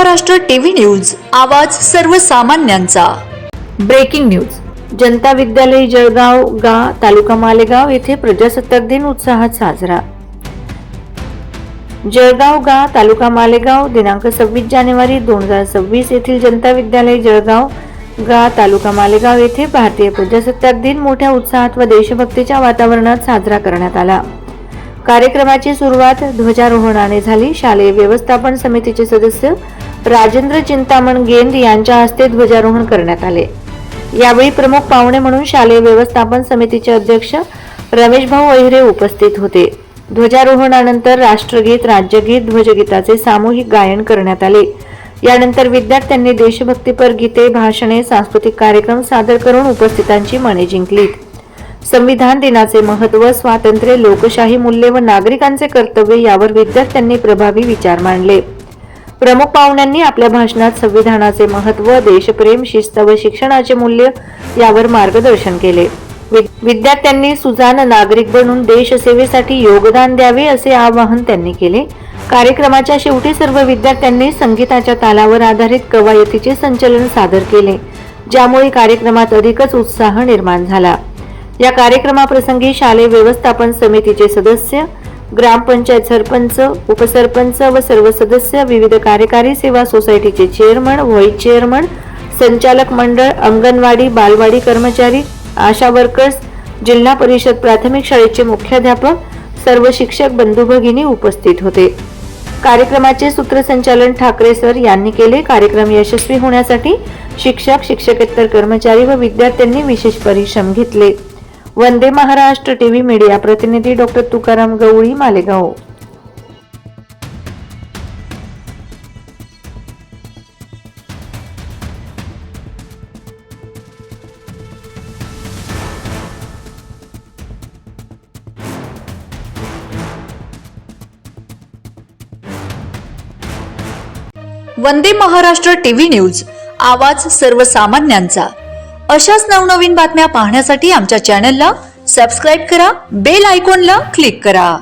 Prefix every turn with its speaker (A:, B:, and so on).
A: Maharashtra TV news, आवाज सर्वसामान्यांचा।
B: Breaking news. जनता विद्यालय जळगाव गा तालुका मालेगाव येथे प्रजासत्ताक दिन उत्साहात साजरा। जळगाव गा तालुका मालेगाव दिनांक 26 जानेवारी 2026 येथील जनता विद्यालय जळगाव गा तालुका मालेगाव येथे भारतीय प्रजासत्ताक दिन मोठ्या उत्साहात व देशभक्तीच्या वातावरणात साजरा करण्यात आला। कार्यक्रमाची सुरुवात ध्वजारोहणाने झाली। शालेय व्यवस्थापन समितीचे सदस्य राजेंद्र चिंतामण गेंद यांच्या हस्ते ध्वजारोहण करण्यात आले। यावेळी प्रमुख पाहुणे म्हणून शालेय व्यवस्थापन समितीचे अध्यक्ष रमेश भाऊ अहिरे उपस्थित होते। ध्वजारोहणानंतर राष्ट्रगीत, राज्यगीत, ध्वजगीताचे सामूहिक गायन करण्यात आले। यानंतर विद्यार्थ्यांनी देशभक्तीपर गीते, भाषणे, सांस्कृतिक कार्यक्रम सादर करून उपस्थितांची मने जिंकलीत। संविधान दिनाचे महत्त्व, स्वातंत्र्य, लोकशाही मूल्ये व नागरिकांचे कर्तव्य यावर विद्यार्थ्यांनी प्रभावी विचार मांडले। प्रमुख पाहुण्यांनी आपल्या भाषणात संविधानाचे महत्त्व, देशप्रेम, शिस्त व शिक्षणाचे मूल्य यावर मार्गदर्शन केले। विद्यार्थ्यांनी सुजाण नागरिक बनून देशसेवेसाठी योगदान द्यावे असे आवाहन त्यांनी केले। कार्यक्रमाच्या शेवटी सर्व विद्यार्थ्यांनी संगीताच्या तालावर आधारित कवायतीचे संचलन सादर केले, ज्यामुळे कार्यक्रमात अधिकच उत्साह निर्माण झाला। या कार्यक्रमाप्रसंगी शालेय व्यवस्थापन समितीचे सदस्य, ग्रामपंचायत सरपंच, उपसरपंच व सर्व सदस्य, विविध कार्यकारी सेवा सोसायटीचे चेअरमन, व्हाईस चेअरमन, संचालक मंडळ, अंगणवाडी, बालवाडी कर्मचारी, आशा वर्कर्स, जिल्हा परिषद प्राथमिक शाळेचे मुख्याध्यापक, सर्व शिक्षक बंधू भगिनी उपस्थित होते। कार्यक्रमाचे सूत्रसंचालन ठाकरे सर यांनी केले। कार्यक्रम यशस्वी होण्यासाठी शिक्षक, शिक्षकेतर कर्मचारी व विद्यार्थ्यांनी विशेष परिश्रम घेतले। वंदे महाराष्ट्र टीव्ही मीडिया प्रतिनिधी डॉक्टर तुकाराम गवळी, मालेगाव।
A: वंदे महाराष्ट्र टीव्ही न्यूज, आवाज सर्वसामान्यांचा। अशाच नवनवीन बातम्या पाहण्यासाठी आमच्या चॅनलला सबस्क्राइब करा, बेल आयकॉनला क्लिक करा।